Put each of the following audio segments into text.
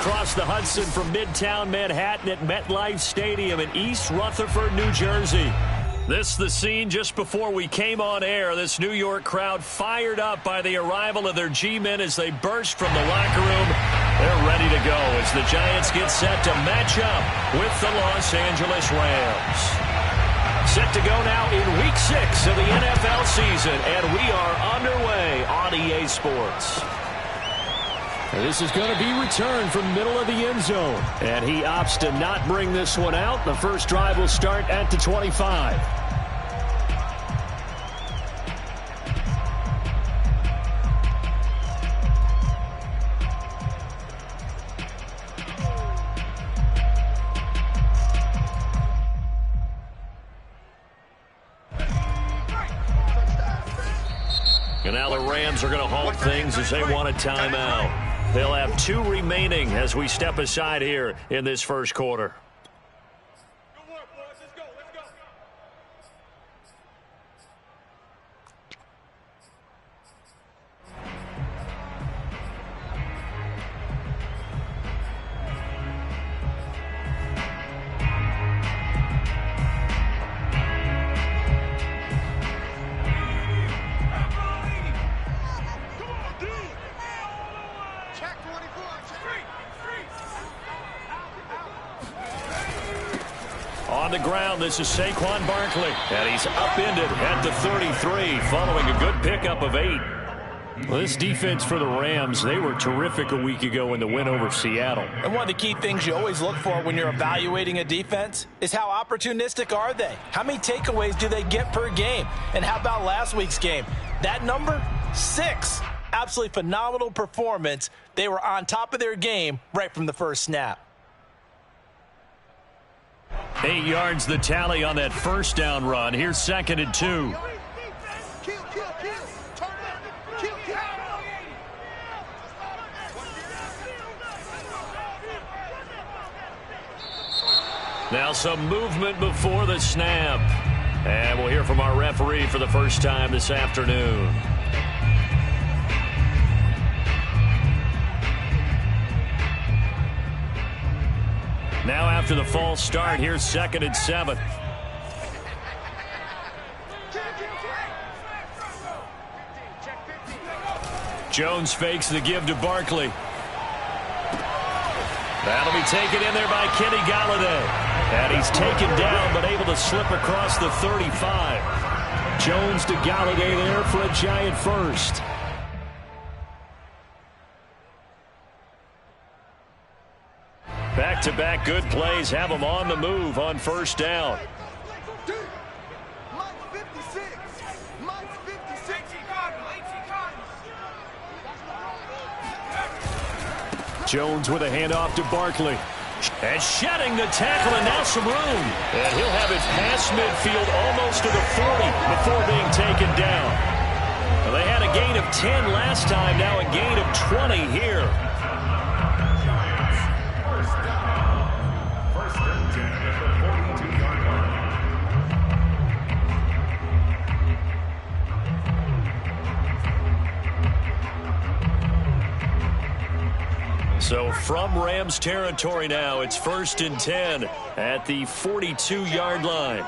across the Hudson from Midtown Manhattan at MetLife Stadium in East Rutherford, New Jersey. This is the scene just before we came on air. This New York crowd fired up by the arrival of their G-men as they burst from the locker room. They're ready to go as the Giants get set to match up with the Los Angeles Rams. Set to go now in Week 6 of the NFL season, and we are underway on EA Sports. This is going to be returned from middle of the end zone. And he opts to not bring this one out. The first drive will start at the 25. And now the Rams are going to halt things as they want a timeout. They'll have 2 remaining as we step aside here in this first quarter. Good work, boys. Let's go. Let's go. On the ground, this is Saquon Barkley. And he's upended at the 33 following a good pickup of 8. Well, this defense for the Rams, they were terrific a week ago in the win over Seattle. And one of the key things you always look for when you're evaluating a defense is how opportunistic are they? How many takeaways do they get per game? And how about last week's game? That number, 6. Absolutely phenomenal performance. They were on top of their game right from the first snap. 8 yards the tally on that first down run. Here's 2nd and 2. Now some movement before the snap. And we'll hear from our referee for the first time this afternoon. Now after the false start, here's 2nd and 7. Jones fakes the give to Barkley. That'll be taken in there by Kenny Golladay. And he's taken down but able to slip across the 35. Jones to Golladay there for a Giant first. Back-to-back good plays have them on the move on first down. Jones with a handoff to Barkley. And shedding the tackle, and now some room. And he'll have it past midfield almost to the 40 before being taken down. Well, they had a gain of 10 last time, now a gain of 20 here. So from Rams territory now, it's 1st and 10 at the 42-yard line.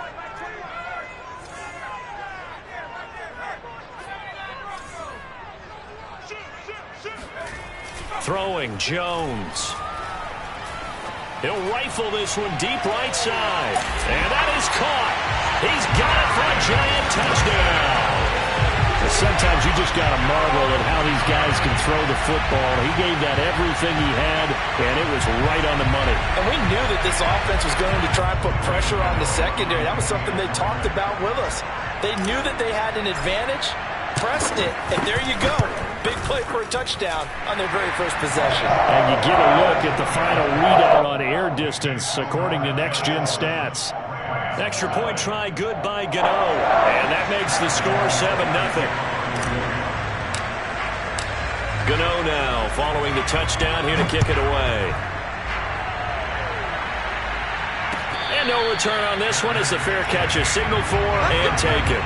Throwing Jones. He'll rifle this one deep right side. And that is caught. He's got it for a Giant touchdown. Sometimes you just got to marvel at how these guys can throw the football. He gave that everything he had, and it was right on the money. And we knew that this offense was going to try and put pressure on the secondary. That was something they talked about with us. They knew that they had an advantage, pressed it, and there you go. Big play for a touchdown on their very first possession. And you get a look at the final readout on air distance, according to Next Gen Stats. Extra point try, good by Gano. And that makes the score 7-0. Gano now following the touchdown here to kick it away. And no return on this one as the fair catch is signaled for and taken.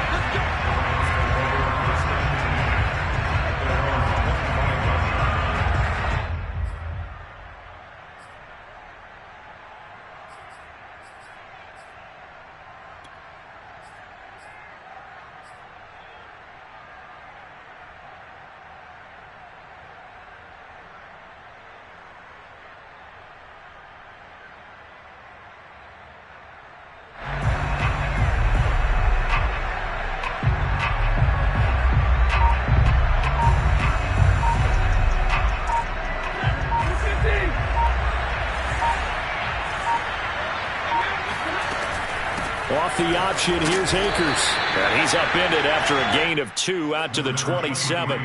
the option. Here's Akers. And he's upended after a gain of 2 out to the 27.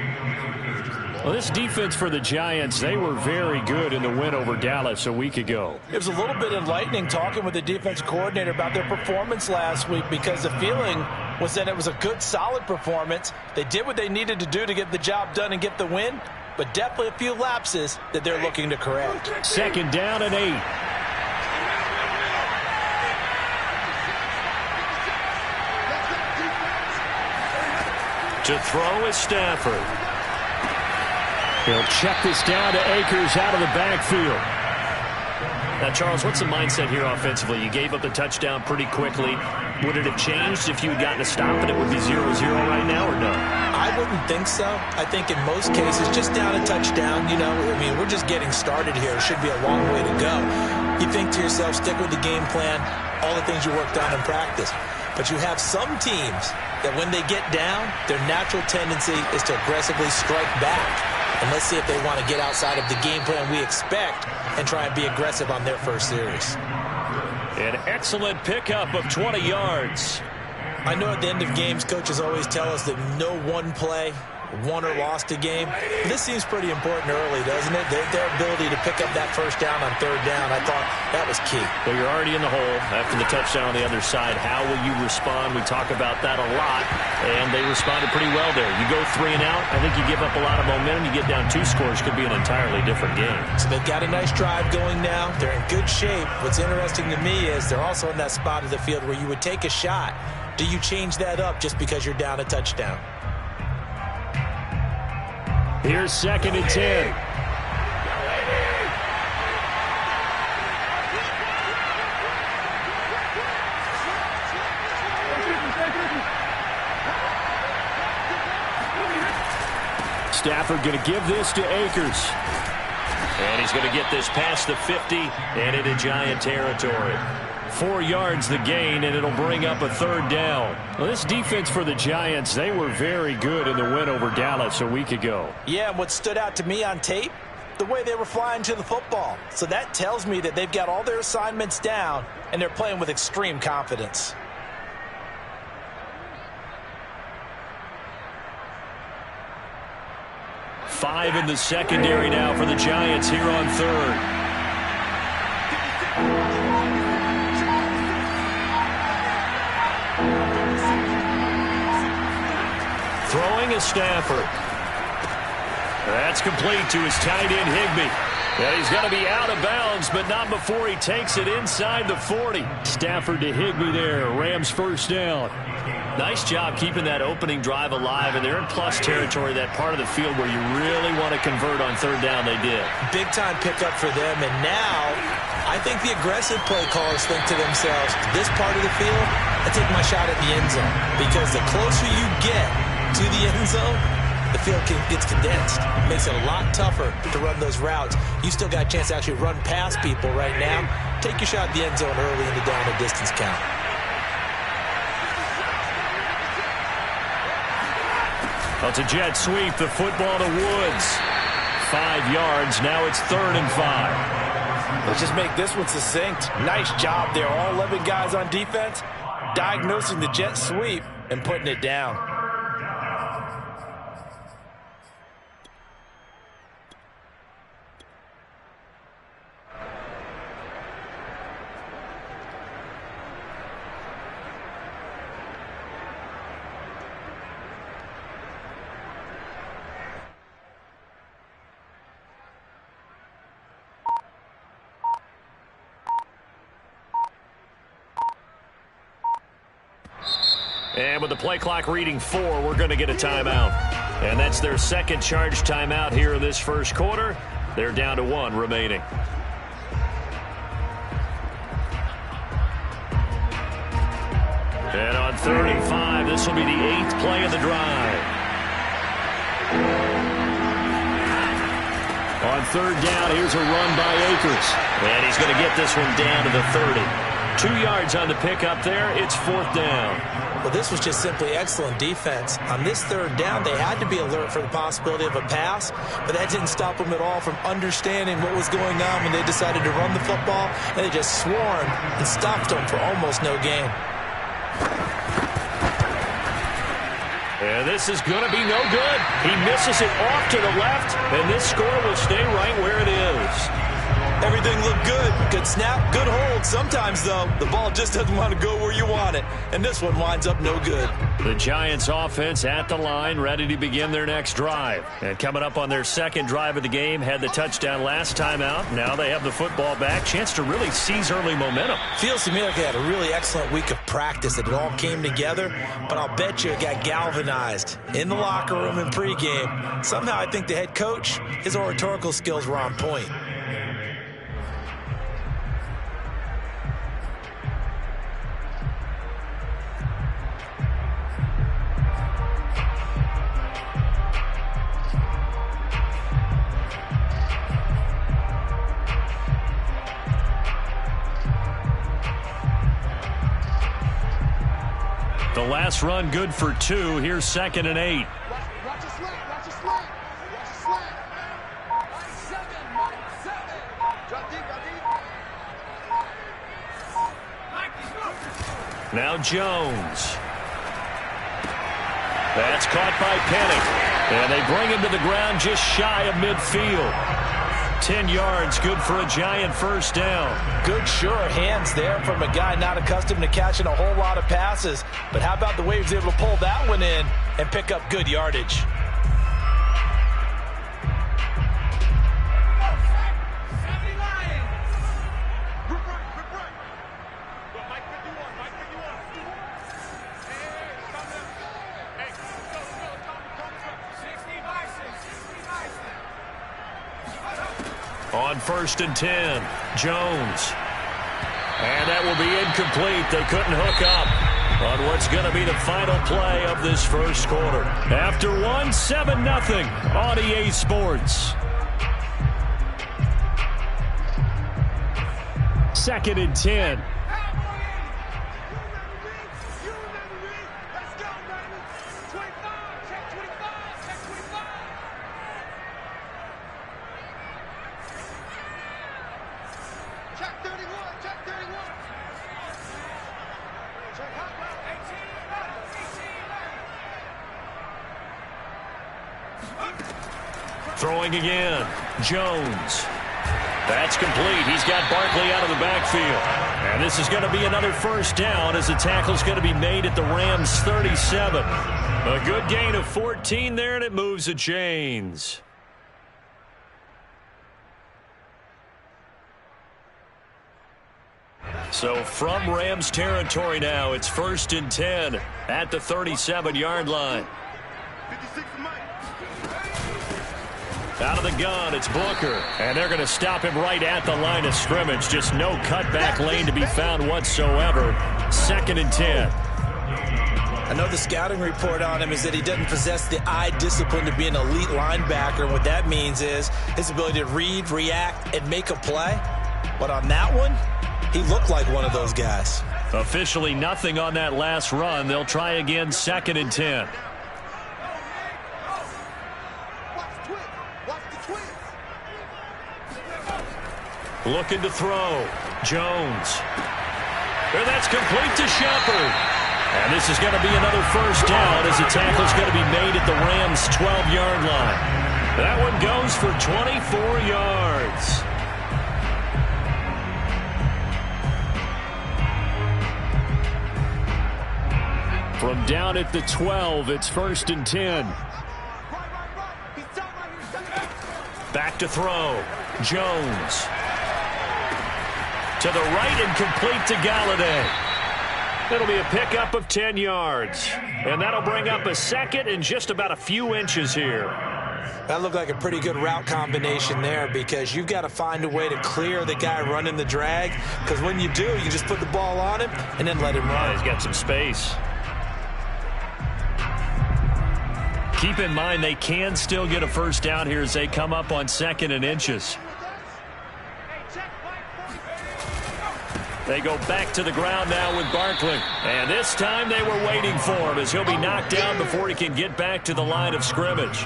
Well, this defense for the Giants, they were very good in the win over Dallas a week ago. It was a little bit enlightening talking with the defense coordinator about their performance last week, because the feeling was that it was a good, solid performance. They did what they needed to do to get the job done and get the win, but definitely a few lapses that they're looking to correct. 2nd down and 8. To throw is Stafford. He'll check this down to Akers out of the backfield. Now, Charles, what's the mindset here offensively? You gave up the touchdown pretty quickly. Would it have changed if you had gotten a stop and it would be 0-0 right now, or no? I wouldn't think so. I think in most cases, just down a touchdown, we're just getting started here. It should be a long way to go. You think to yourself, stick with the game plan, all the things you worked on in practice. But you have some teams that when they get down, their natural tendency is to aggressively strike back. And let's see if they want to get outside of the game plan we expect and try and be aggressive on their first series. An excellent pickup of 20 yards. I know at the end of games, coaches always tell us that no one play won or lost a game. This seems pretty important early, doesn't it? Their ability to pick up that first down on 3rd down, I thought that was key. Well, you're already in the hole after the touchdown on the other side. How will you respond? We talk about that a lot, and they responded pretty well there. You go 3 and out, I think you give up a lot of momentum. You get down 2 scores, could be an entirely different game. So they've got a nice drive going now. They're in good shape. What's interesting to me is they're also in that spot of the field where you would take a shot. Do you change that up just because you're down a touchdown? Here's 2nd and 10. Stafford going to give this to Akers. And he's going to get this past the 50 and into Giant territory. 4 yards the gain, and it'll bring up a 3rd down. Well, this defense for the Giants, they were very good in the win over Dallas a week ago. Yeah, and what stood out to me on tape, the way they were flying to the football. So that tells me that they've got all their assignments down, and they're playing with extreme confidence. Five in the secondary now for the Giants here on 3rd. Throwing is Stafford. That's complete to his tight end, Higbee. And he's going to be out of bounds, but not before he takes it inside the 40. Stafford to Higbee there. Rams 1st down. Nice job keeping that opening drive alive, and they're in plus territory, that part of the field where you really want to convert on 3rd down. They did. Big-time pickup for them, and now I think the aggressive play callers think to themselves, this part of the field, I take my shot at the end zone, because the closer you get to the end zone, the field gets condensed. It makes it a lot tougher to run those routes. You still got a chance to actually run past people right now. Take your shot at the end zone early in the down and distance count. Well, it's a jet sweep. The football to Woods. 5 yards. Now it's 3rd and 5. Let's just make this one succinct. Nice job there. All 11 guys on defense diagnosing the jet sweep and putting it down. And with the play clock reading 4, we're going to get a timeout. And that's their second charge timeout here in this first quarter. They're down to 1 remaining. And on 3rd and 5, this will be the 8th play of the drive. On 3rd down, here's a run by Akers. And he's going to get this one down to the 30. 2 yards on the pickup there. It's 4th down. Well, this was just simply excellent defense. On this 3rd down, they had to be alert for the possibility of a pass, but that didn't stop them at all from understanding what was going on when they decided to run the football, and they just swarmed and stopped them for almost no gain. And this is going to be no good. He misses it off to the left, and this score will stay right where it is. Everything looked good. Good snap, good hold. Sometimes, though, the ball just doesn't want to go where you want it. And this one winds up no good. The Giants offense at the line, ready to begin their next drive. And coming up on their second drive of the game, had the touchdown last time out. Now they have the football back. Chance to really seize early momentum. Feels to me like they had a really excellent week of practice. It all came together. But I'll bet you it got galvanized in the locker room in pregame. Somehow I think the head coach, his oratorical skills were on point. The last run good for 2. Here's 2nd and 8. Watch your slant. Watch your slant. Watch your slant. Mike 7. Drop deep. Now Jones. That's caught by Penning. And they bring him to the ground just shy of midfield. 10 yards, good for a Giant first down. Good, sure hands there from a guy not accustomed to catching a whole lot of passes. But how about the way he was able to pull that one in and pick up good yardage? On 1st and 10, Jones. And that will be incomplete. They couldn't hook up on what's going to be the final play of this first quarter. After 1, 7-0 on EA Sports. 2nd and 10. Throwing again, Jones. That's complete. He's got Barkley out of the backfield. And this is going to be another first down as the tackle's going to be made at the Rams' 37. A good gain of 14 there, and it moves the chains. So from Rams territory now, it's 1st and 10 at the 37-yard line. 56 for Mike. Out of the gun, it's Booker. And they're going to stop him right at the line of scrimmage. Just no cutback lane to be found whatsoever. 2nd and 10. I know the scouting report on him is that he doesn't possess the eye discipline to be an elite linebacker. And what that means is his ability to read, react, and make a play. But on that one, he looked like one of those guys. Officially nothing on that last run. They'll try again, 2nd and 10. Looking to throw. Jones. And that's complete to Shepard. And this is going to be another first down as the tackle's going to be made at the Rams' 12-yard line. That one goes for 24 yards. From down at the 12, it's 1st and 10. Back to throw. Jones. To the right and complete to Galladay. It'll be a pickup of 10 yards. And that'll bring up a second and just about a few inches here. That looked like a pretty good route combination there because you've got to find a way to clear the guy running the drag. Because when you do, you just put the ball on him and then let him run. He's got some space. Keep in mind they can still get a first down here as they come up on 2nd and inches. They go back to the ground now with Barkley. And this time they were waiting for him as he'll be knocked down before he can get back to the line of scrimmage.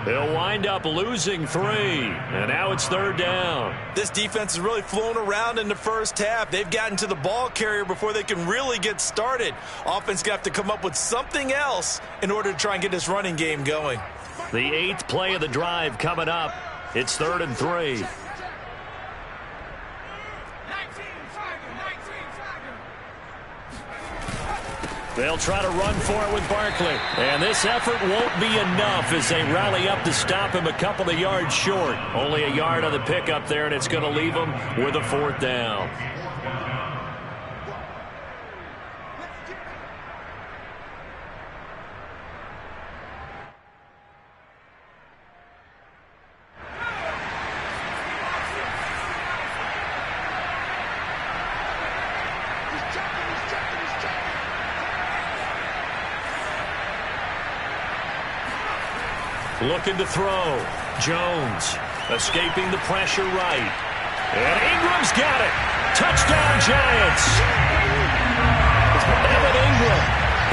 They'll wind up losing 3, and now it's 3rd down. This defense is really flown around in the first half. They've gotten to the ball carrier before they can really get started. Offense got to come up with something else in order to try and get this running game going. The 8th play of the drive coming up. It's 3rd and 3. They'll try to run for it with Barkley. And this effort won't be enough as they rally up to stop him a couple of yards short. Only a yard on the pickup there, and it's going to leave him with a 4th down. Looking to throw. Jones escaping the pressure right. And Ingram's got it. Touchdown, Giants. Evan Ingram,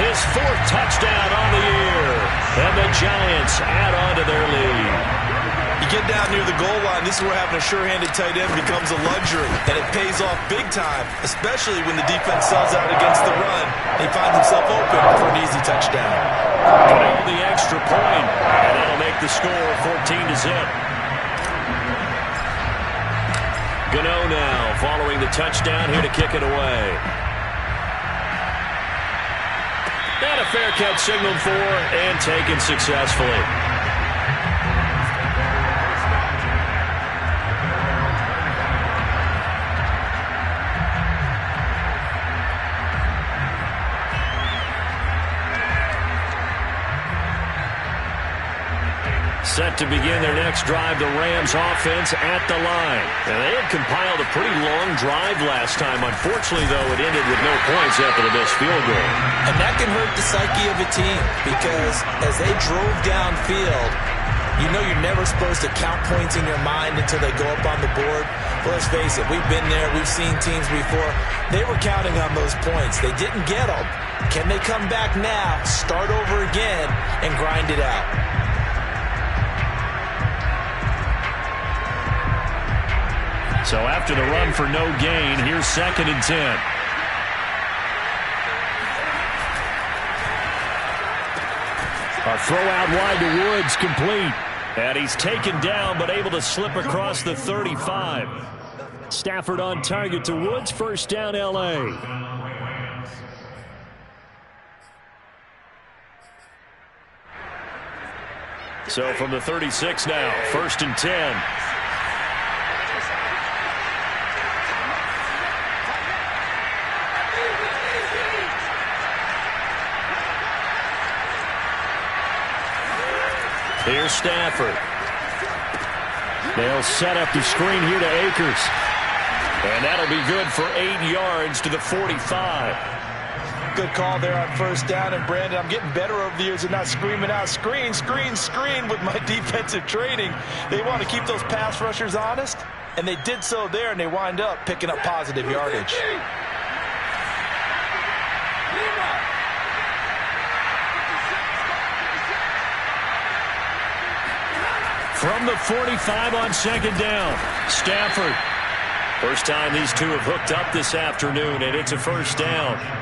his 4th touchdown on the year. And the Giants add on to their lead. You get down near the goal line, this is where having a sure-handed tight end becomes a luxury. And it pays off big time, especially when the defense sells out against the run. He finds himself open for an easy touchdown. Gonna the extra point, and that'll make the score 14-0. Gano now following the touchdown here to kick it away. And a fair catch signaled for and taken successfully. Set to begin their next drive, the Rams offense at the line. And they had compiled a pretty long drive last time. Unfortunately, though, it ended with no points after the missed field goal. And that can hurt the psyche of a team because as they drove downfield, you know you're never supposed to count points in your mind until they go up on the board. Well, let's face it, we've been there. We've seen teams before. They were counting on those points. They didn't get them. Can they come back now, start over again, and grind it out? So after the run for no gain, here's 2nd and 10. A throw out wide to Woods, complete. And he's taken down, but able to slip across the 35. Stafford on target to Woods, 1st down, L.A. So from the 36 now, 1st and 10. Here's Stafford. They'll set up the screen here to Akers. And that'll be good for 8 yards to the 45. Good call there on 1st down. And, Brandon, I'm getting better over the years of not screaming out, screen, screen, screen with my defensive training. They want to keep those pass rushers honest, and they did so there, and they wind up picking up positive yardage. From the 45 on 2nd down, Stafford. First time these two have hooked up this afternoon, and it's a 1st down.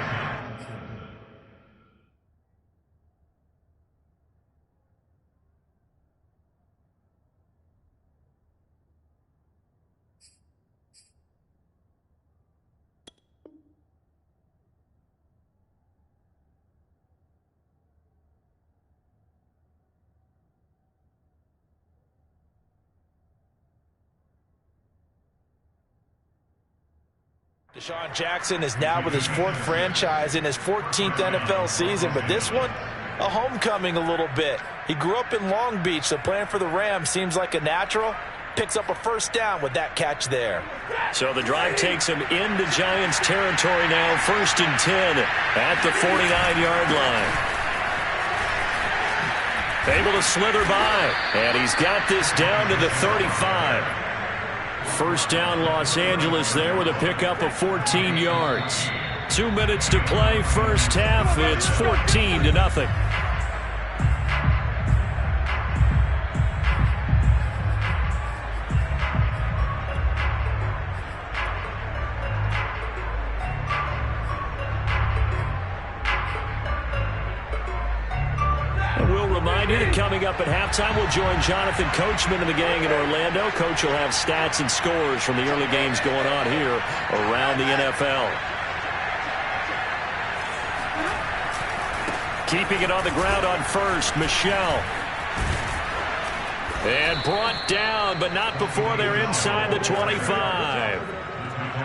Deshaun Jackson is now with his 4th franchise in his 14th NFL season, but this one, a homecoming a little bit. He grew up in Long Beach, so playing for the Rams seems like a natural. Picks up a 1st down with that catch there. So the drive takes him into Giants territory now, 1st and 10 at the 49-yard line. Able to slither by, and he's got this down to the 35. 1st down Los Angeles there with a pickup of 14 yards. 2 minutes to play, 1st half. It's 14-0. up at halftime. We'll join Jonathan Coachman and the gang in Orlando. Coach will have stats and scores from the early games going on here around the NFL. Keeping it on the ground on first, Michel. And brought down, but not before they're inside the 25.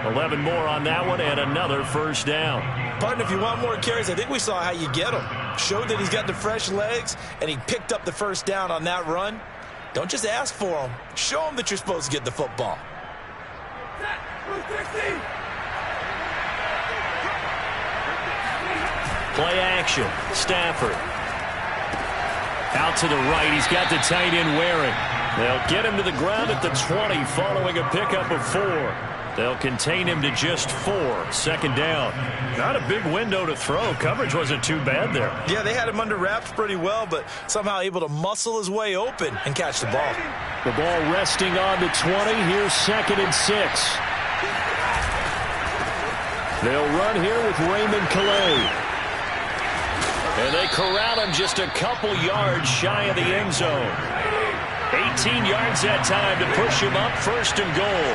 11 more on that one, and another first down. Partner, if you want more carries, I think we saw how you get them. Showed that he's got the fresh legs, and he picked up the first down on that run. Don't just ask for them. Show them that you're supposed to get the football. Play action. Stafford. Out to the right. He's got the tight end Waring. They'll get him to the ground at the 20 following a pickup of 4. They'll contain him to just 4. Second down. Not a big window to throw. Coverage wasn't too bad there. Yeah, they had him under wraps pretty well, but somehow able to muscle his way open and catch the ball. The ball resting on the 20. Here's 2nd and 6. They'll run here with Raymond Calais. And they corral him just a couple yards shy of the end zone. 18 yards that time to push him up 1st and goal.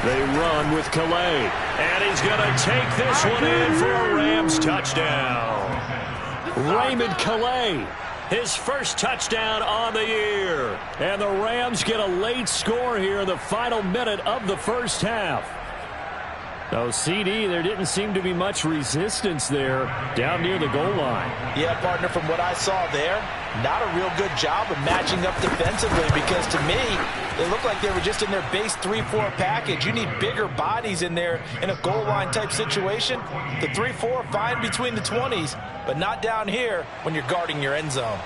They run with Calais. And he's going to take this one in for a Rams touchdown. Raymond Calais, his first touchdown on the year. And the Rams get a late score here in the final minute of the first half. So, CD, there didn't seem to be much resistance there down near the goal line. Yeah, partner, from what I saw there, not a real good job of matching up defensively because, to me, they looked like they were just in their base 3-4 package. You need bigger bodies in there in a goal line type situation. The 3-4 fine between the 20s, but not down here when you're guarding your end zone.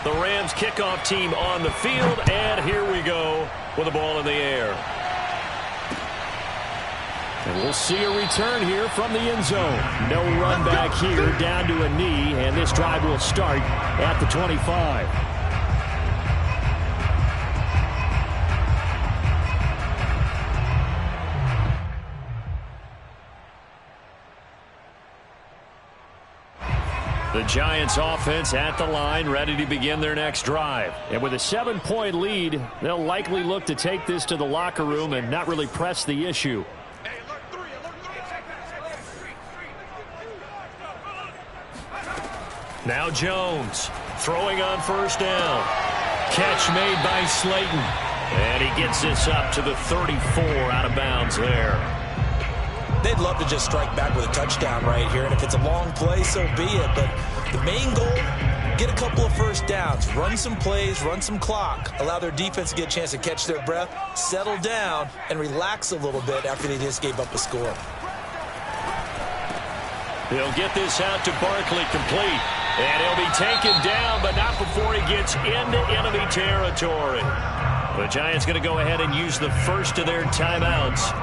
The Rams kickoff team on the field, and here we go with the ball in the air. And we'll see a return here from the end zone. No run back here, down to a knee, and this drive will start at the 25. The Giants offense at the line, ready to begin their next drive. And with a 7-point lead, they'll likely look to take this to the locker room and not really press the issue. Now Jones throwing on first down. Catch made by Slayton. And he gets this up to the 34 out of bounds there. They'd love to just strike back with a touchdown right here, and if it's a long play, so be it. But the main goal, get a couple of first downs, run some plays, run some clock, allow their defense to get a chance to catch their breath, settle down, and relax a little bit after they just gave up a score. He'll get this out to Barkley, complete. And he'll be taken down, but not before he gets into enemy territory. The Giants going to go ahead and use the first of their timeouts,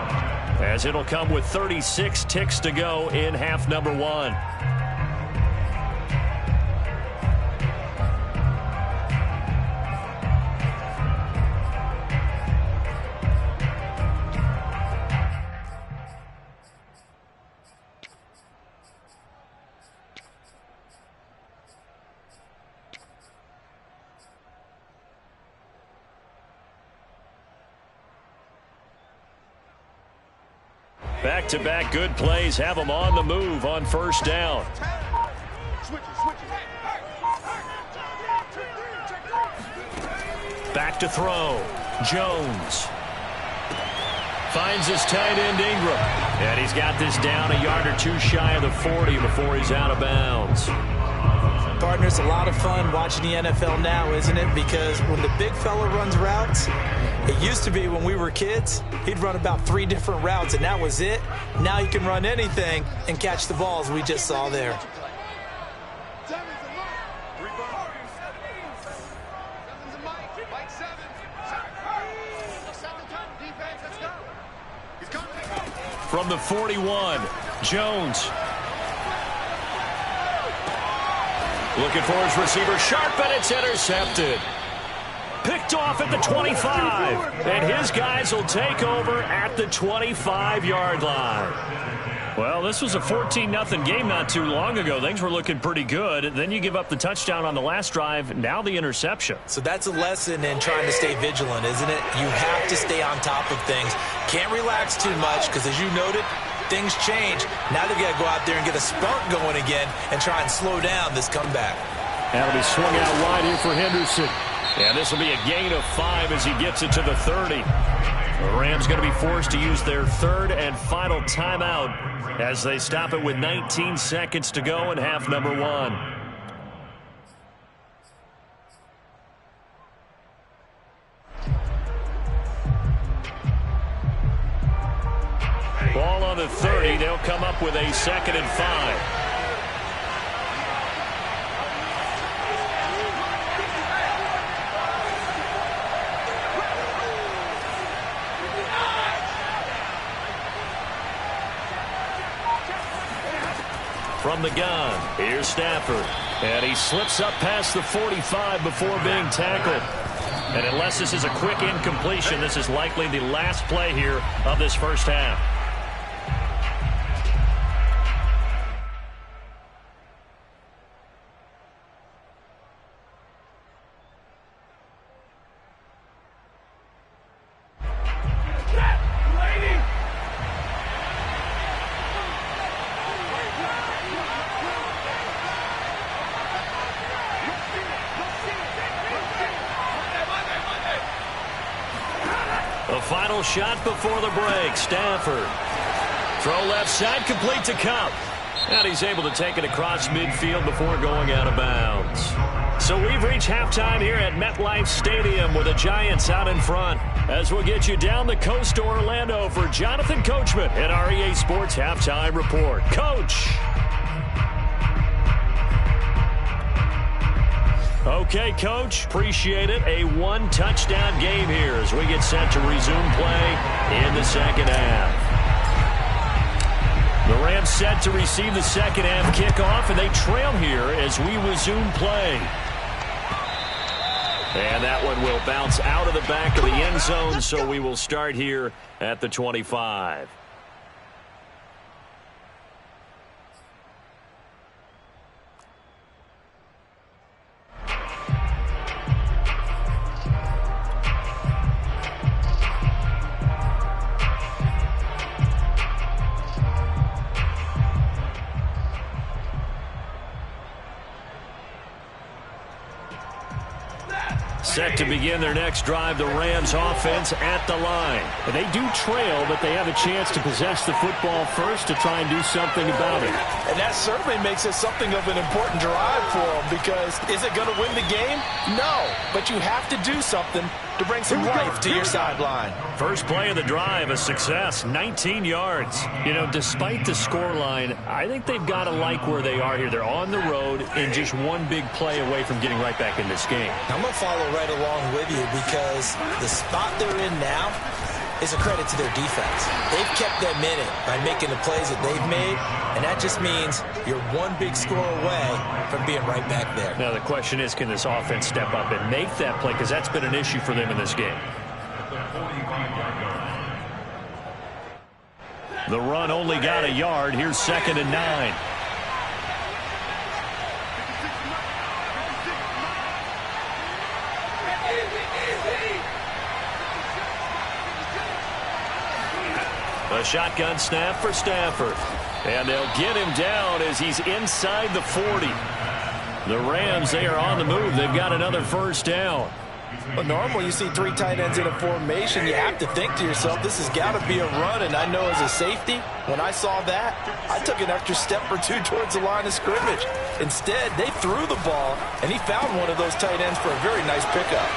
as it'll come with 36 ticks to go in half number 1. Back-to-back good plays have them on the move on first down. Back to throw. Jones finds his tight end Ingram. And he's got this down a yard or two shy of the 40 before he's out of bounds. Partner, it's a lot of fun watching the NFL now, isn't it? Because when the big fella runs routes, it used to be when we were kids, he'd run about 3 different routes, and that was it. Now he can run anything and catch the balls we just saw there. From the 41, Jones. Looking for his receiver, sharp, and it's intercepted. Picked off at the 25, and his guys will take over at the 25-yard line. Well, this was a 14-0 game not too long ago. Things were looking pretty good. Then you give up the touchdown on the last drive. Now the interception. So that's a lesson in trying to stay vigilant, isn't it? You have to stay on top of things. Can't relax too much because, as you noted, things change. Now they've got to go out there and get a spark going again and try and slow down this comeback. That'll be swung out wide here for Henderson. And this will be a gain of 5 as he gets it to the 30. The Rams going to be forced to use their third and final timeout as they stop it with 19 seconds to go in half number 1. Ball on the 30. They'll come up with a 2nd and 5. From the gun, here's Stafford. And he slips up past the 45 before being tackled. And unless this is a quick incompletion, this is likely the last play here of this first half. The final shot before the break. Stafford. Throw left side, complete to Kupp. And he's able to take it across midfield before going out of bounds. So we've reached halftime here at MetLife Stadium with the Giants out in front. As we'll get you down the coast to Orlando for Jonathan Coachman at our EA Sports Halftime Report. Coach. Okay, Coach, appreciate it. A one-touchdown game here as we get set to resume play in the second half. The Rams set to receive the second half kickoff, and they trail here as we resume play. And that one will bounce out of the back of the end zone, so we will start here at the 25. Set to begin their next drive, the Rams offense at the line. And they do trail, but they have a chance to possess the football first to try and do something about it. And that certainly makes it something of an important drive for them, because is it going to win the game? No, but you have to do something to bring some life to your sideline. First play of the drive, a success, 19 yards. You know, despite the scoreline, I think they've got to like where they are here. They're on the road and just one big play away from getting right back in this game. I'm going to follow right along with you, because the spot they're in now is a credit to their defense. They've kept them in it by making the plays that they've made, and that just means you're one big score away from being right back there. Now the question is, can this offense step up and make that play, because that's been an issue for them in this game. The run only got a yard. Here's 2nd and 9. A shotgun snap for Stafford. And they'll get him down as he's inside the 40. The Rams, they are on the move. They've got another first down. But normally you see 3 tight ends in a formation, you have to think to yourself, this has got to be a run. And I know as a safety, when I saw that, I took an extra step or 2 towards the line of scrimmage. Instead, they threw the ball, and he found one of those tight ends for a very nice pickup.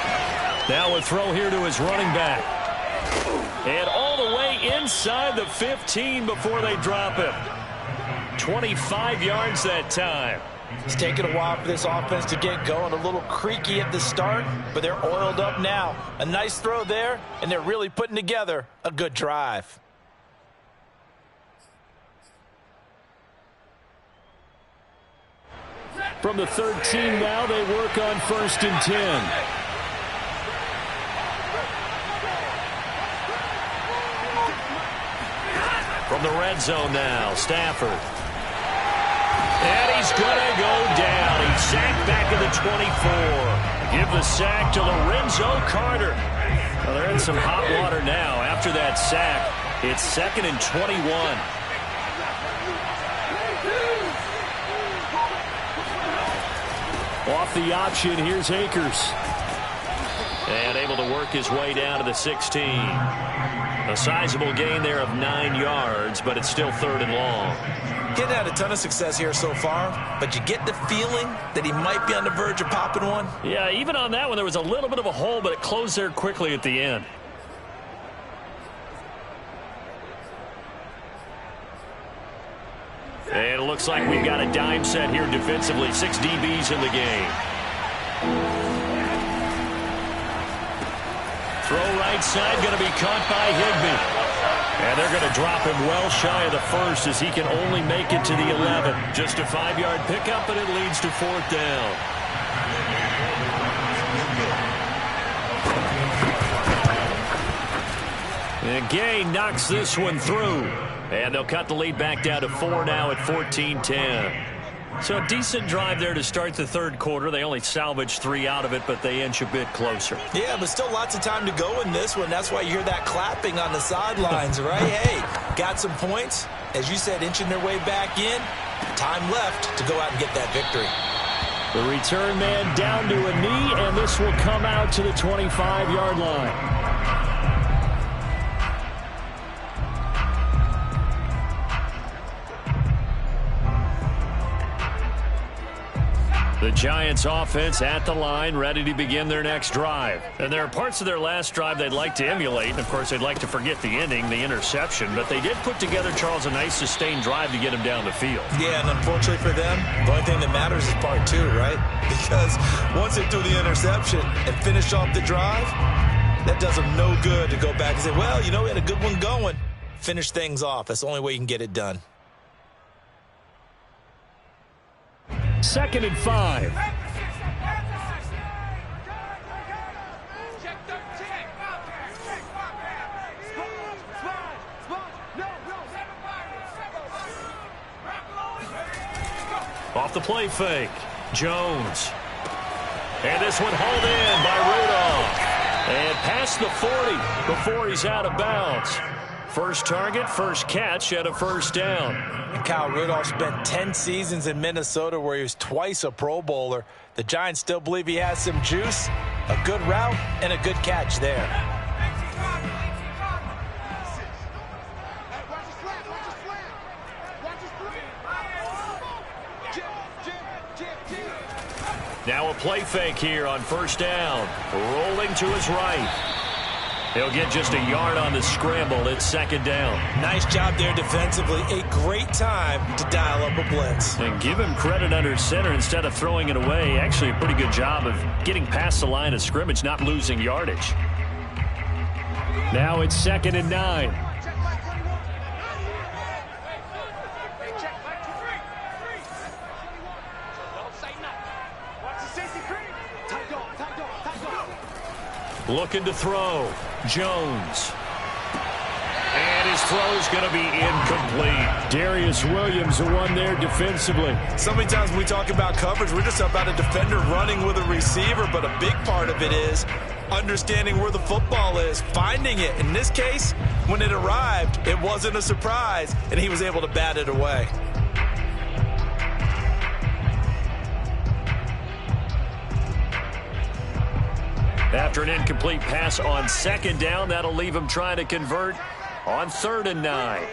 Now a throw here to his running back. And all the way inside the 15 before they drop him. 25 yards that time. It's taken a while for this offense to get going. A little creaky at the start, but they're oiled up now. A nice throw there, and they're really putting together a good drive. From the 13 now, they work on 1st and 10. From the red zone now, Stafford. And he's going to go down. He's sacked back at the 24. Give the sack to Lorenzo Carter. Well, they're in some hot water now. After that sack, it's 2nd and 21. Off the option, here's Akers. And able to work his way down to the 16. A sizable gain there of 9 yards, but it's still 3rd and long. Getting had a ton of success here so far, but you get the feeling that he might be on the verge of popping one. Yeah, even on that one, there was a little bit of a hole, but it closed there quickly at the end. And it looks like we've got a dime set here defensively. 6 DBs in the game. Throw right side, going to be caught by Higbee. And they're going to drop him well shy of the first as he can only make it to the 11. Just a 5-yard pickup, and it leads to 4th down. And Gay knocks this one through. And they'll cut the lead back down to 4 now at 14-10. So a decent drive there to start the 3rd quarter. They only salvaged 3 out of it, but they inch a bit closer. Yeah, but still lots of time to go in this one. That's why you hear that clapping on the sidelines, right? Hey, got some points. As you said, inching their way back in. Time left to go out and get that victory. The return man down to a knee, and this will come out to the 25-yard line. The Giants offense at the line, ready to begin their next drive. And there are parts of their last drive they'd like to emulate. And, of course, they'd like to forget the ending, the interception. But they did put together, Charles, a nice sustained drive to get him down the field. Yeah, and unfortunately for them, the only thing that matters is part 2, right? Because once they threw the interception and finish off the drive, that does them no good to go back and say, well, you know, we had a good one going. Finish things off. That's the only way you can get it done. 2nd and 5. Off the play fake, Jones. And this one hauled in by Rudolph. And past the 40 before he's out of bounds. First target, first catch, and a 1st down. And Kyle Rudolph spent 10 seasons in Minnesota where he was twice a Pro Bowler. The Giants still believe he has some juice, a good route, and a good catch there. Now a play fake here on 1st down. Rolling to his right. He'll get just a yard on the scramble. It's 2nd down. Nice job there defensively. A great time to dial up a blitz. And give him credit under center instead of throwing it away. Actually a pretty good job of getting past the line of scrimmage, not losing yardage. Now it's 2nd and 9. Looking to throw. Jones. And his throw's going to be incomplete. Darius Williams, the one there defensively. So many times when we talk about coverage, we're just about a defender running with a receiver, but a big part of it is understanding where the football is, finding it. In this case, when it arrived, it wasn't a surprise, and he was able to bat it away. After an incomplete pass on 2nd down, that'll leave him trying to convert on 3rd and 9.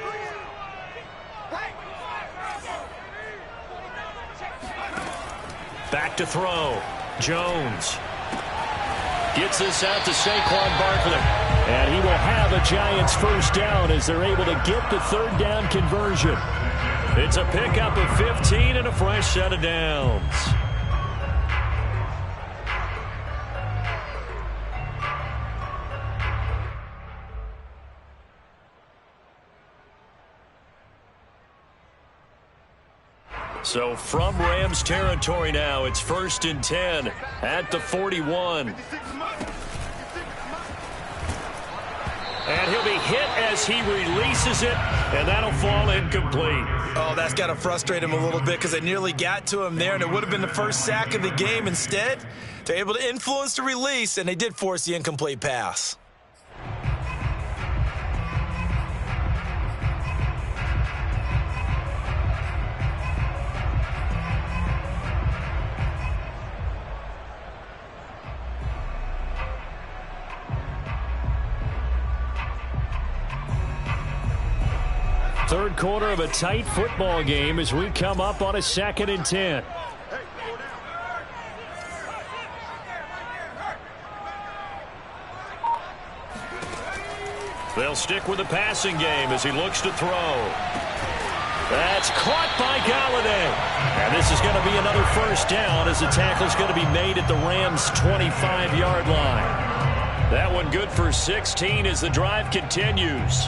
Back to throw. Jones. Gets this out to Saquon Barkley. And he will have a Giants 1st down as they're able to get the 3rd down conversion. It's a pickup of 15 and a fresh set of downs. So from Rams territory now, it's 1st and 10 at the 41. And he'll be hit as he releases it, and that'll fall incomplete. Oh, that's got to frustrate him a little bit because they nearly got to him there, and it would have been the first sack of the game. Instead, they're able to influence the release, and they did force the incomplete pass. Third quarter of a tight football game as we come up on a 2nd and 10. They'll stick with the passing game as he looks to throw. That's caught by Galladay. And this is going to be another first down as the tackle's going to be made at the Rams' 25-yard line. That one good for 16 as the drive continues.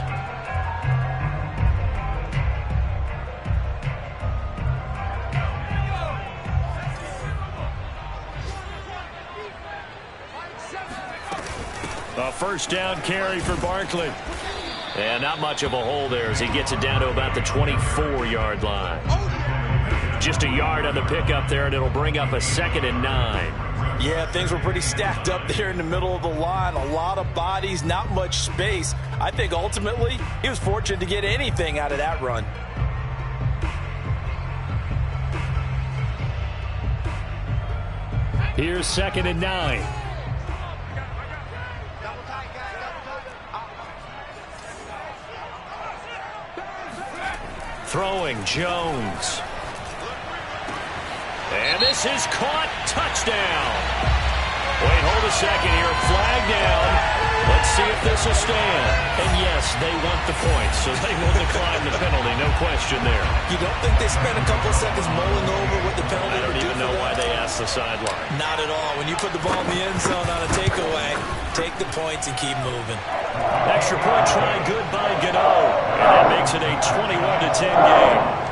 A first down carry for Barkley. And not much of a hole there as he gets it down to about the 24-yard line. Just a yard on the pickup there, and it'll bring up a 2nd and 9. Yeah, things were pretty stacked up there in the middle of the line. A lot of bodies, not much space. I think ultimately he was fortunate to get anything out of that run. Here's 2nd and 9. Throwing Jones. And this is caught. Touchdown. Wait, hold a second here. Flag down. Let's see if this will stand. And yes, they want the points, so they will decline the penalty. No question there. You don't think they spent a couple of seconds mulling over what the penalty I don't even know why they asked the sideline. Not at all. When you put the ball in the end zone on a takeaway, take the points and keep moving. Extra point try good by Gano. And that makes it a 21-10 game.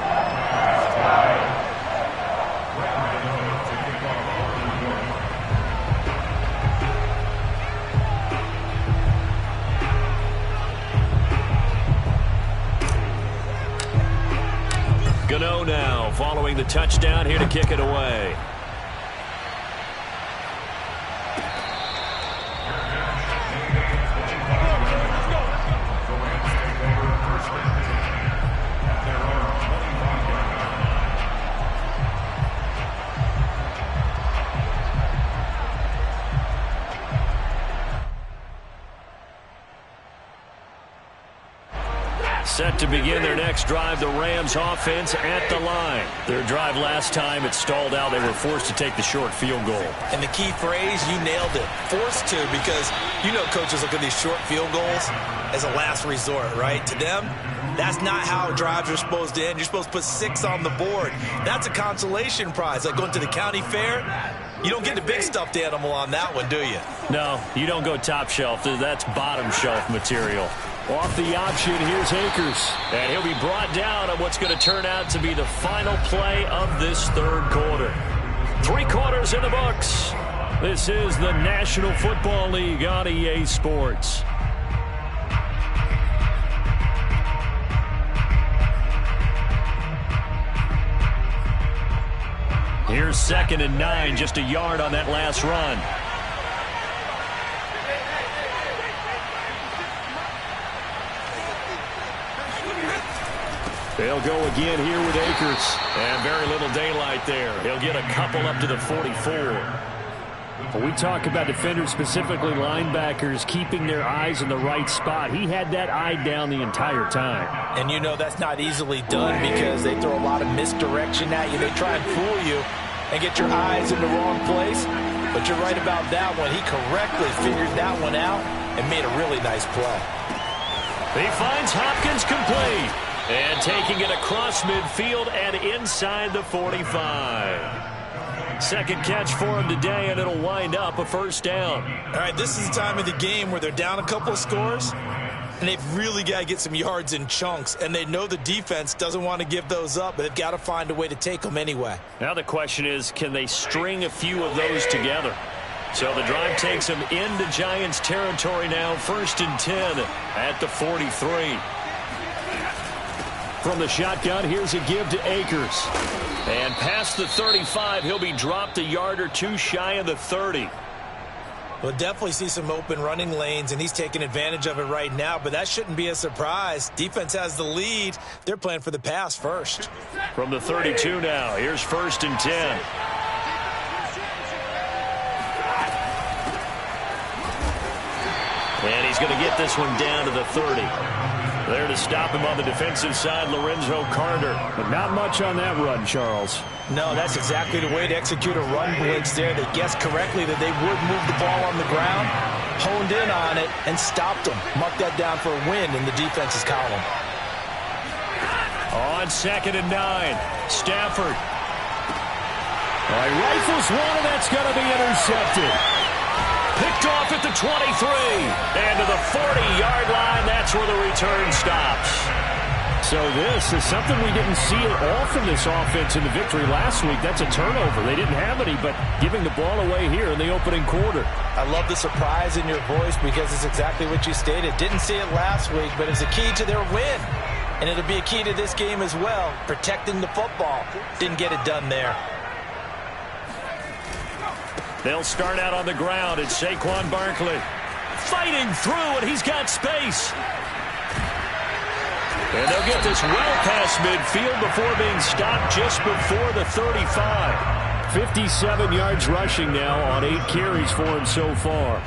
Gano now following the touchdown here to kick it away. Set to begin their next drive, the Rams offense at the line. Their drive last time, it stalled out. They were forced to take the short field goal. And the key phrase, you nailed it. Forced to, because you know coaches look at these short field goals as a last resort, right? To them, that's not how drives are supposed to end. You're supposed to put 6 on the board. That's a consolation prize. Like going to the county fair, you don't get the big stuffed animal on that one, do you? No, you don't go top shelf. That's bottom shelf material. Off the option, here's Akers. And he'll be brought down on what's going to turn out to be the final play of this third quarter. 3 quarters in the books. This is the National Football League on EA Sports. Here's 2nd and 9, just a yard on that last run. They'll go again here with Akers. And very little daylight there. He'll get a couple up to the 44. When we talk about defenders, specifically linebackers, keeping their eyes in the right spot, he had that eye down the entire time. And you know that's not easily done because they throw a lot of misdirection at you. They try and fool you and get your eyes in the wrong place. But you're right about that one. He correctly figured that one out and made a really nice play. He finds Hopkins complete. And taking it across midfield and inside the 45. Second catch for him today, and it'll wind up a first down. All right, this is the time of the game where they're down a couple of scores, and they've really got to get some yards in chunks, and they know the defense doesn't want to give those up, but they've got to find a way to take them anyway. Now the question is, can they string a few of those together? So the drive takes him into Giants territory now, 1st and 10 at the 43. From the shotgun, here's a give to Akers. And past the 35, he'll be dropped a yard or two shy of the 30. We'll definitely see some open running lanes, and he's taking advantage of it right now, but that shouldn't be a surprise. Defense has the lead. They're playing for the pass first. From the 32 now, here's 1st and 10. And he's going to get this one down to the 30. There to stop him on the defensive side, Lorenzo Carter. But not much on that run, Charles. No, that's exactly the way to execute a run blitz there. They guessed correctly that they would move the ball on the ground, honed in on it, and stopped them. Mark that down for a win in the defense's column. On 2nd and 9, Stafford. All right, rifles one, and that's going to be intercepted. Picked off at the 23. And to the 40-yard line, that's where the return stops. So this is something we didn't see at all from this offense in the victory last week. That's a turnover. They didn't have any, but giving the ball away here in the opening quarter. I love the surprise in your voice because it's exactly what you stated. Didn't see it last week, but it's a key to their win. And it'll be a key to this game as well, protecting the football. Didn't get it done there. They'll start out on the ground. It's Saquon Barkley fighting through, and he's got space. And they'll get this well past midfield before being stopped just before the 35. 57 yards rushing now on 8 carries for him so far.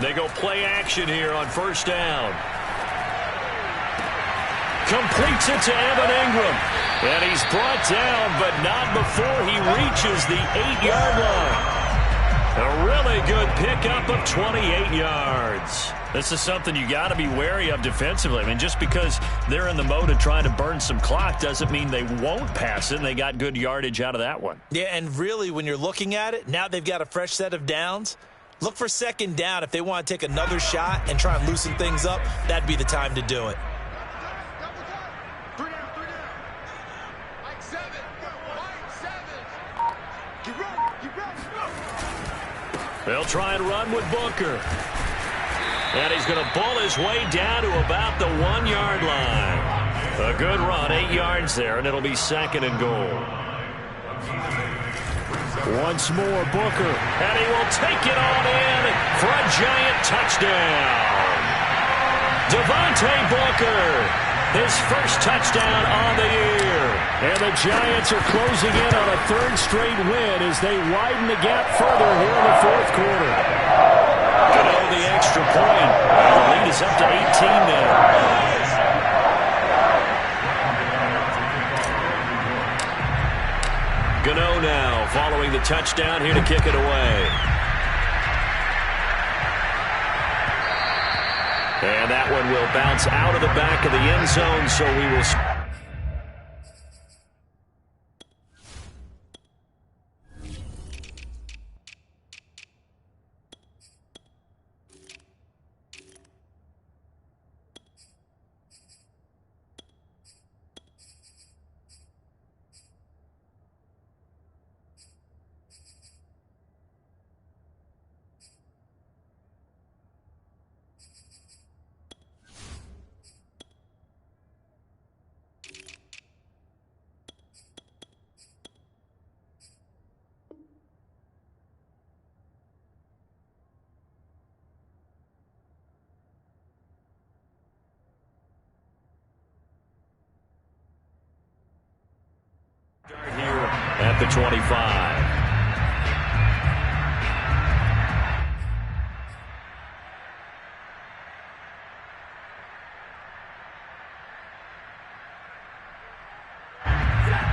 They go play action here on 1st down. Completes it to Evan Ingram. And he's brought down, but not before he reaches the 8-yard line. A really good pickup of 28 yards. This is something you got to be wary of defensively. I mean, just because they're in the mode of trying to burn some clock doesn't mean they won't pass it, and they got good yardage out of that one. Yeah, and really, when you're looking at it, now they've got a fresh set of downs. Look for 2nd down. If they want to take another shot and try and loosen things up, that'd be the time to do it. Three down. Mike 7. Get ready. They'll try and run with Booker. And he's going to bull his way down to about the 1-yard line. A good run, 8 yards there, and it'll be 2nd and goal. Once more, Booker. And he will take it on in for a giant touchdown. Devontae Booker, his first touchdown on the year. And the Giants are closing in on a 3rd straight win as they widen the gap further here in the 4th quarter. Gano the extra point. The lead is up to 18 now. Gano now following the touchdown here to kick it away. And that one will bounce out of the back of the end zone, so we will... here at the 25.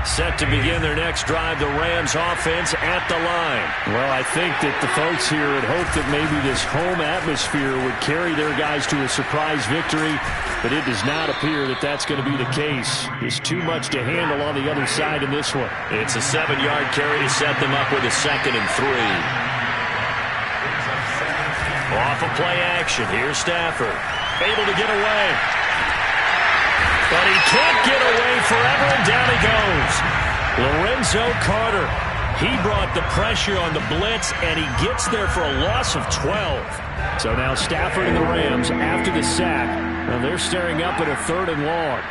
Set Set to begin their next drive, the Rams offense at the line. Well, I think that the folks here had hoped that maybe this home atmosphere would carry their guys to a surprise victory, but it does not appear that that's going to be the case. There's too much to handle on the other side in this one. It's a 7-yard carry to set them up with a 2nd and 3. Off of play action, here's Stafford. Able to get away. But he can't get away forever, and down he goes. Lorenzo Carter. He brought the pressure on the blitz, and he gets there for a loss of 12. So now Stafford and the Rams, after the sack, they're staring up at a 3rd and long.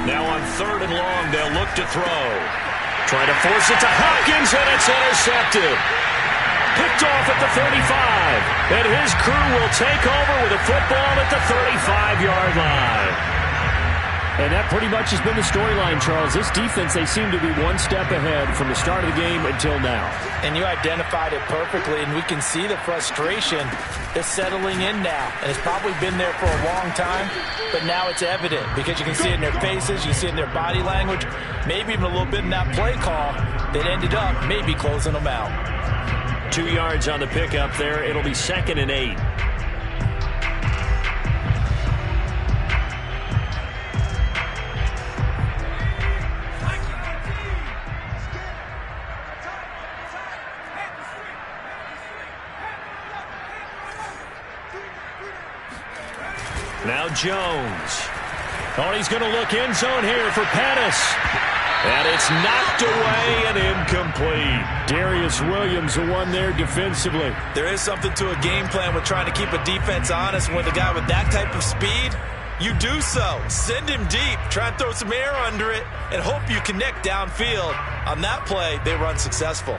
Now on 3rd and long, they'll look to throw. Try to force it to Hopkins, and it's intercepted. Picked off at the 35. And his crew will take over with a football at the 35-yard line. And that pretty much has been the storyline, Charles. This defense, they seem to be one step ahead from the start of the game until now. And you identified it perfectly, and we can see the frustration that's settling in now. And it's probably been there for a long time, but now it's evident because you can see it in their faces, you see it in their body language, maybe even a little bit in that play call that ended up maybe closing them out. 2 yards on the pickup there. It'll be 2nd and 8. Now Jones. Oh, he's going to look end zone here for Pettis. And it's knocked away and incomplete. Darius Williams, the one there defensively. There is something to a game plan with trying to keep a defense honest. With a guy with that type of speed, you do so. Send him deep. Try and throw some air under it and hope you connect downfield. On that play, they run successful.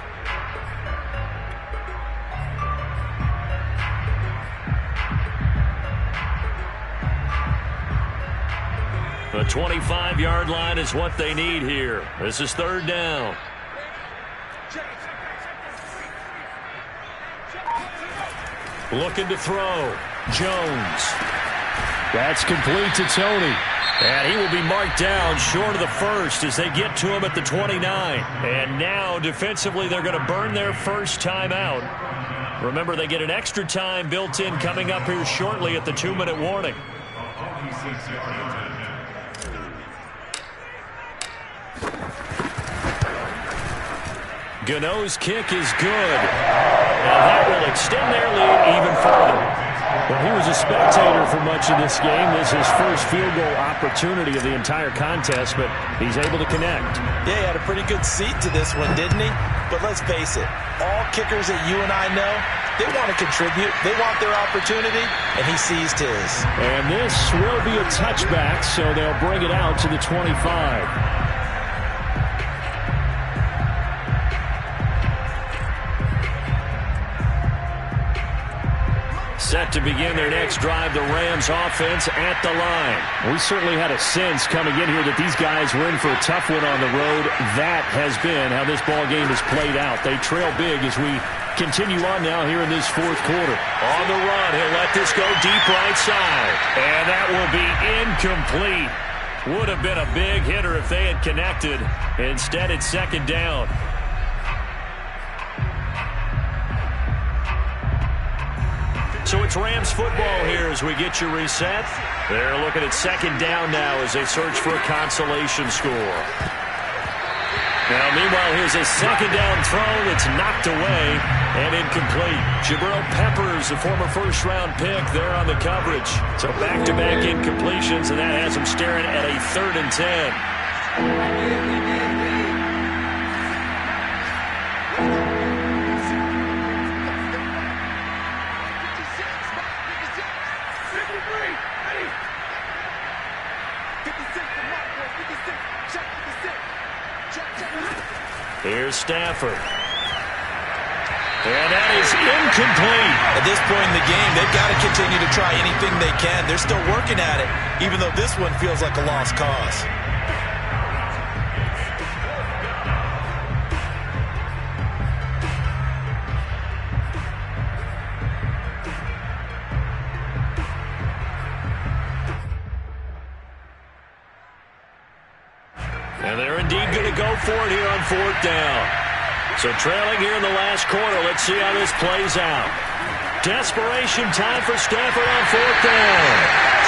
The 25-yard line is what they need here. This is 3rd down. Looking to throw. Jones. That's complete to Tony. And he will be marked down short of the 1st as they get to him at the 29. And now, defensively, they're going to burn their first time out. Remember, they get an extra time built in coming up here shortly at the 2-minute warning. Gano's kick is good. And that will extend their lead even further. Well, he was a spectator for much of this game. This is his first field goal opportunity of the entire contest, but he's able to connect. Yeah, he had a pretty good seat to this one, didn't he? But let's face it, all kickers that you and I know, they want to contribute. They want their opportunity, and he seized his. And this will be a touchback, so they'll bring it out to the 25. Set to begin their next drive, the Rams offense at the line. We certainly had a sense coming in here that these guys were in for a tough one on the road. That has been how this ball game has played out. They trail big as we continue on now here in this 4th quarter. On the run, he'll let this go deep right side. And that will be incomplete. Would have been a big hitter if they had connected. Instead, it's 2nd down. So it's Rams football here as we get you reset. They're looking at 2nd down now as they search for a consolation score. Now, meanwhile, here's a 2nd down throw that's knocked away and incomplete. Jabril Peppers, the former first-round pick, there on the coverage. So back-to-back incompletions, and that has them staring at a 3rd and 10. Here's Stafford. And that is incomplete. At this point in the game, they've got to continue to try anything they can. They're still working at it, even though this one feels like a lost cause. And they're indeed going to go for it here on 4th down. So trailing here in the last quarter. Let's see how this plays out. Desperation time for Stafford on 4th down.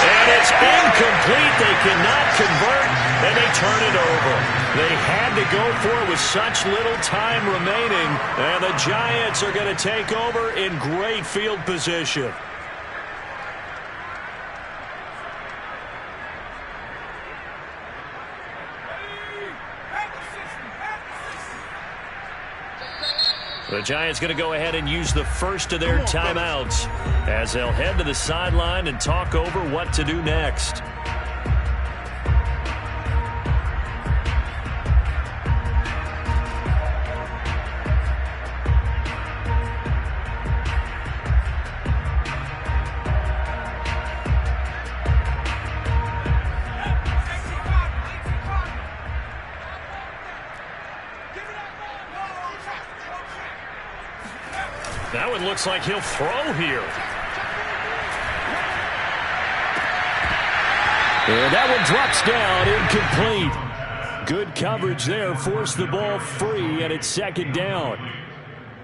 And it's incomplete. They cannot convert, and they turn it over. They had to go for it with such little time remaining, and the Giants are going to take over in great field position. The Giants going to go ahead and use the first of their timeouts as they'll head to the sideline and talk over what to do next. That one looks like he'll throw here. And that one drops down, incomplete. Good coverage there, forced the ball free, and it's 2nd down.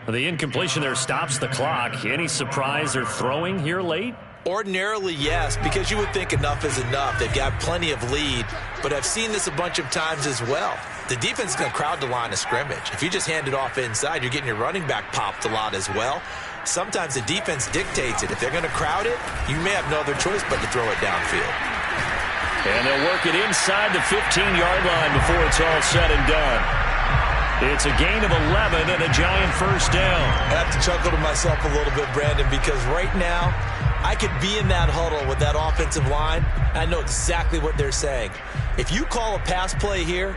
The incompletion there stops the clock. Any surprise they're throwing here late? Ordinarily, yes, because you would think enough is enough. They've got plenty of lead, but I've seen this a bunch of times as well. The defense is going to crowd the line of scrimmage. If you just hand it off inside, you're getting your running back popped a lot as well. Sometimes the defense dictates it. If they're going to crowd it, you may have no other choice but to throw it downfield. And they'll work it inside the 15-yard line before it's all said and done. It's a gain of 11 and a Giant first down. I have to chuckle to myself a little bit, Brandon, because right now I could be in that huddle with that offensive line, and I know exactly what they're saying. If you call a pass play here,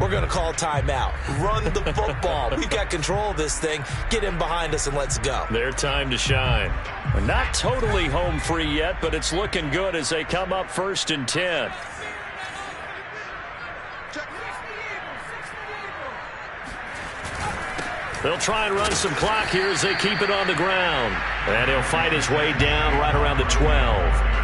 we're going to call timeout. Run the football. We've got control of this thing. Get in behind us and let's go. Their time to shine. We're not totally home free yet, but it's looking good as they come up 1st and 10. They'll try and run some clock here as they keep it on the ground. And he'll fight his way down right around the 12.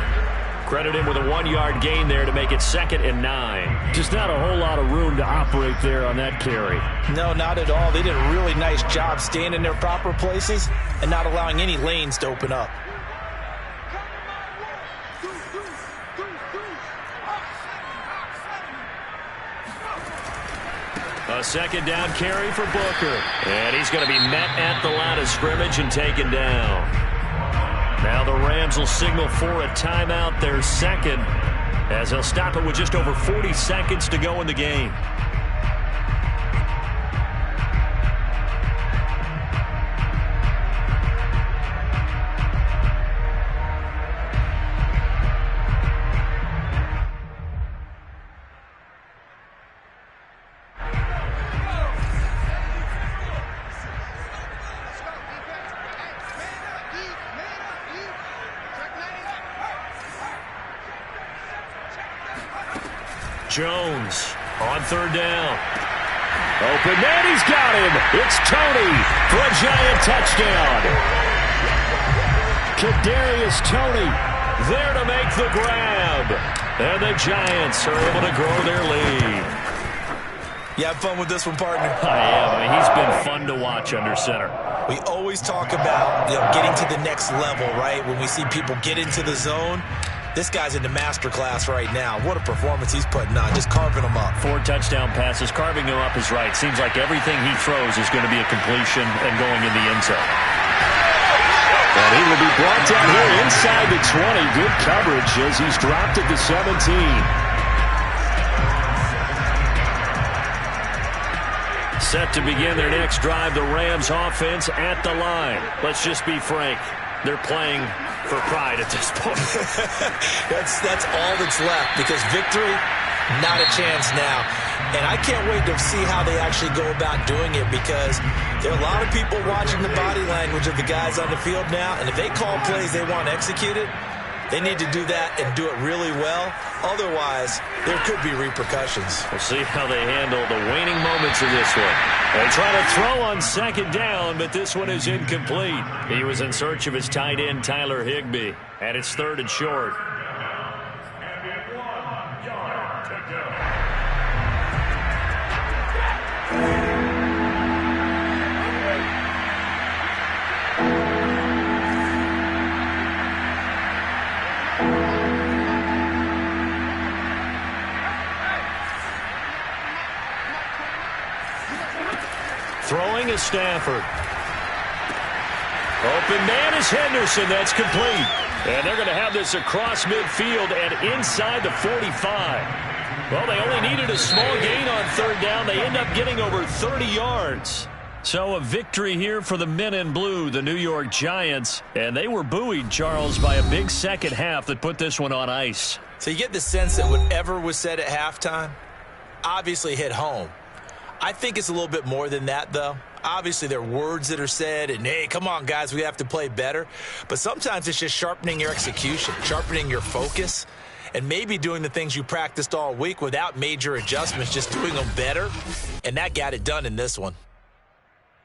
Credit him with a 1-yard gain there to make it 2nd and 9. Just not a whole lot of room to operate there on that carry. No, not at all. They did a really nice job staying in their proper places and not allowing any lanes to open up. A 2nd down carry for Booker. And he's going to be met at the line of scrimmage and taken down. Now the Rams will signal for a timeout, their 2nd, as they'll stop it with just over 40 seconds to go in the game. Jones on 3rd down. Open man, he's got him. It's Toney for a Giant touchdown. Kadarius Toney there to make the grab. And the Giants are able to grow their lead. You have fun with this one, partner? I am. I mean, he's been fun to watch under center. We always talk about getting to the next level, right? When we see people get into the zone. This guy's in the master class right now. What a performance he's putting on, just carving them up. 4 touchdown passes. Carving him up is right. Seems like everything he throws is going to be a completion and going in the end zone. And he will be brought down here inside the 20. Good coverage as he's dropped at the 17. Set to begin their next drive, the Rams offense at the line. Let's just be frank. They're playing for pride at this point. that's all that's left, because victory, not a chance now. And I can't wait to see how they actually go about doing it, because there are a lot of people watching the body language of the guys on the field now, and if they call plays they want executed, they need to do that and do it really well. Otherwise, there could be repercussions. We'll see how they handle the waning moments of this one. They try to throw on 2nd down, but this one is incomplete. He was in search of his tight end, Tyler Higbee, and it's 3rd and short. Throwing is Stafford. Open man is Henderson. That's complete. And they're going to have this across midfield and inside the 45. Well, they only needed a small gain on third down. They end up getting over 30 yards. So a victory here for the men in blue, the New York Giants. And they were buoyed, Charles, by a big second half that put this one on ice. So you get the sense that whatever was said at halftime obviously hit home. I think it's a little bit more than that, though. Obviously, there are words that are said, and, hey, come on, guys, we have to play better. But sometimes it's just sharpening your execution, sharpening your focus, and maybe doing the things you practiced all week without major adjustments, just doing them better. And that got it done in this one.